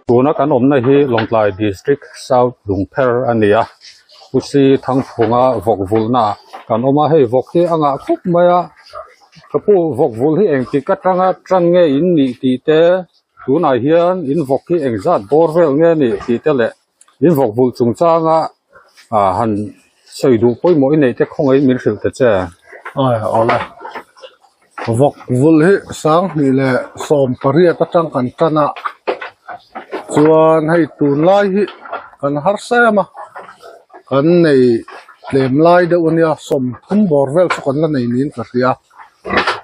tuna kan omna hi Longlai district South Lungpher ania pusi thang phunga vokvulna kan oma hei vok hi anga khup maya kapu vokvul hi engti katanga trange in ni ti te tuna hian in vok hi engzat borvel nge ni ti te le in vokvul chungchanga han soidu poimo inei te khongai min hril te che ola vokvul hi sang ni le som paria ta tang kan tana chuan hei tun lai hi kan har sama kan nei lem lai de unia som thum borvel so kan la nei nin ka ria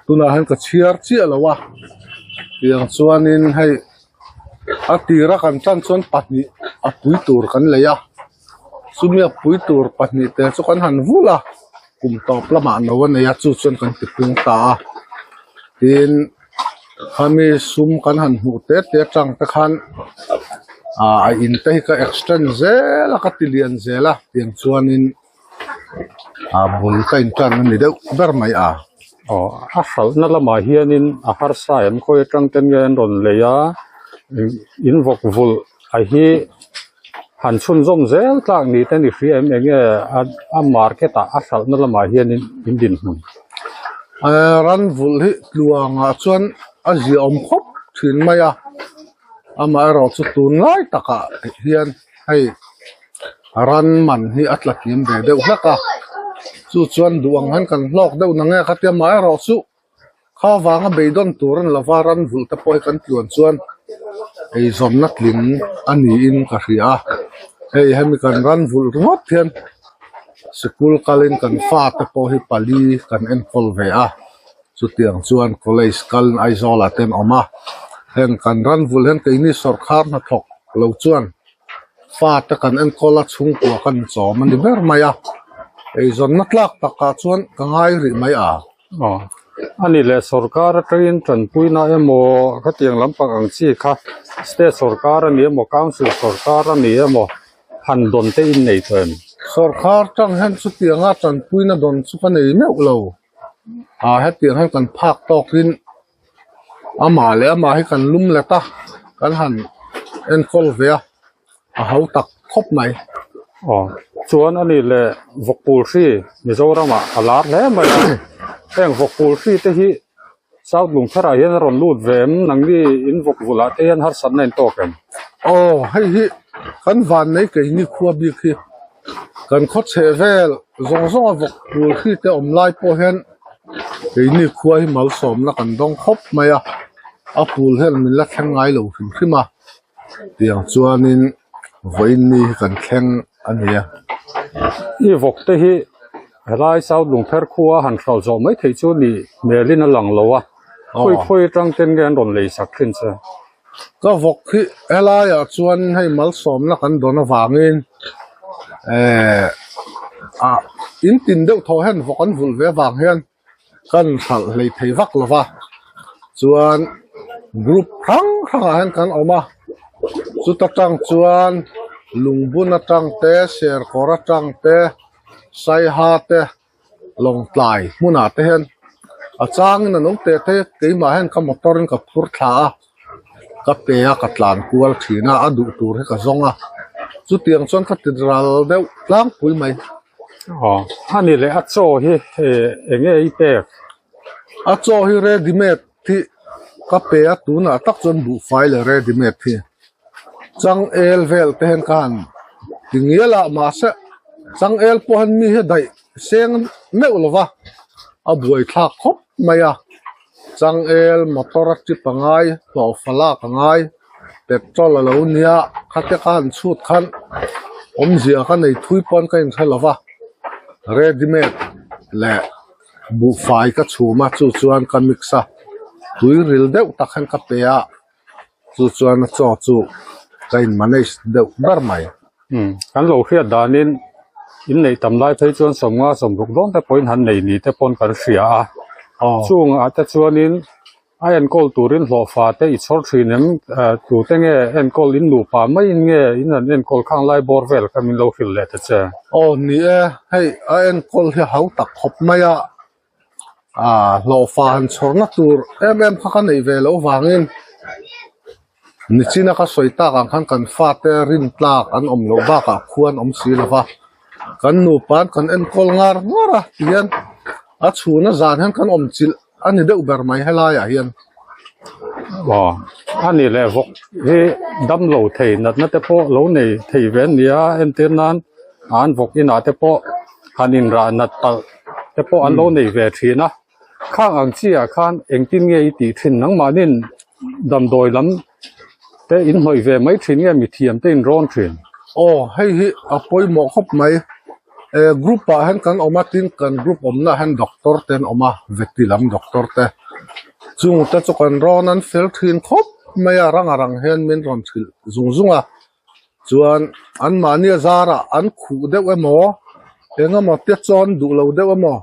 tuna han ka chiar chi alawa yang chuanin hei atira kan chan chuan patni apui tur kan leya sumia pui tur patni te chu kan han vula kum top lama no wan ya chu chuan kan tipung ta tin kami sum kan han hu te tang ta khan in te ka extend zela ka tilian zela tin chuanin bul ka in tan ni de ber mai a hral na lama hianin a har sa em khoi tang ten ngen ron leya in vokvul a hi han chun zom zel tlang ni te ni friem enge a market a hral na lama hianin in din hun ran vul hi luanga chuan a zi om khop thin maya ama ro chu tun lai taka hian hei ran man hi atlakim de deuh hlaka chu chuan duang han kan hlok deuh na nge khatia ma ro chu kha wanga beidon turan lavaran vul ta poi kan tluan chuan ei zomna tling ani in ka ria hei hemi kan ran vul ngot hian school kalin kan fa ta po hi pali kan enkol ve chu tiang chuan college kal aizola ten oma hen kan ran vul hen ke ni sarkar na thok lo chuan fa ta kan enkola chung ko kan chom ani ber maya ei zon na tlak taka chuan ka ngai ri mai ani le sarkar train tran puina emo ka tiang lampang ang chi kha state sarkar ani emo council sarkar ani emo han don te in nei them sarkar tang hen chu tianga tran puina don chu ka nei meu lo he tiang han kan phak tokin ama le ama hi kan lum leta kan han enkol ve a hau tak khop mai chuan ani le vokpul si mizorama alar le mai eng vokpul si te hi South Lungphera hian ron lut vem nangni in vokvula te hian har san nen token hei hi kan van nei ke ni khuwa bi khi kan khot che vel zong zong vokpul si te omlai po hen ke ni khuwa hi mal som na kan dong khop maya apul hen min la thleng ngai lo hrim hima tiang chuanin voin ni kan thleng ania i vok te hi helai South Lungpher khuwa han hral zo mai thei chu ni melin a lang lowa khoi tang ten gen ron lei sak thin cha ka vok hi helai chuan hei mal som na kan dona wangin in tin deuh tho hen vokan vul ve wang hian kan hral lei thei vak lova chuan group thang hen kan oma chu ta tang chuan lungbun atang te ser kor atang te sai ha te Longlai muna te hen achang na nong te keima hen ka motorin ka phur tha ka pe ka tlan kual thina adu tur he ka zonga chu tiang chon ka tidral deuh tlang pui mai ani le acho hi enge i pe acho hi readymade thi ka pe atuna tak chon bu file readymade thi chang el vel te hen kan tingiala ma se chang el po han mi he dai seng meu lova a buai thak khop maya chang el motor chi pangai lo fala kangai petrol lo nia khate kan chut khan omzia kan nei thui pon ka in thalova readymade le bu fai ka chuma chu chuan ka mixa tui ril deuh tak han ka pe chu chuan chu kain manage deuh bar mai kan lo khia danin in nei tamlai phei chuan somnga somruk dong te point han nei ni te pon kar hria chung ata chuanin a en kol turin hlo fa te I chhor thinem tu te nge en kol in nu pa mai nge in an en kol khang lai borvel kamin lo hil le te che ni hei a en kol hi hau tak khop maya hlo fa han chhorna tur kha kan nei ve lo wangin ni china ka soita kan khan kan fa te rin tlak an om lo ba ka khuan om silwa kan nu pan kan en kol ngar ngara hian a chhuna zan han kan om chil ani deuh ber mai helaya hian anh này là vok he đâm lầu thầy nát nát tepo lầu này thầy ven nia em tên nan anh vok in à tepo han in ra nát tal tepo anh lầu này về thi na khang ang chia khan em tin nghe ti thin nang ma nin đâm đôi lắm te in hoi về mấy thin nghe mi thiam tên ron thin hei hi apoi mo khop mai group pa han kan oma tin kan group omna han doctor ten oma vetilam doctor te chung ta chu kan ron an fel thin khop mai arang hen min ron thil zunga chuan an mania zara an khu deuh emo enga ma te chon du lo deuh emo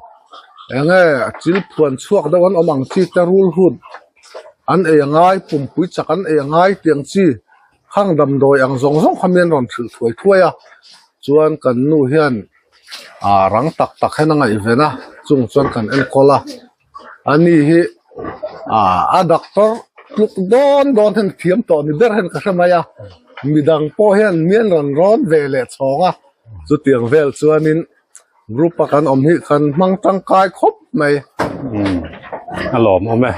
enge chil phuan chuak deuh an omang chi ta rul hun an engai pumpui chak an engai tiang chi khang dam doi ang zong khamen ron thil thuai chuan kan nu hian rang tak henanga ivena chung chuan kan en kola ani hi a doctor tluk don hen thiam to ni ber hen ka samaya midang po hian mien ron vele chonga chu tiang vel chuanin group kan om hi kan mang tangkai khop mai alom ome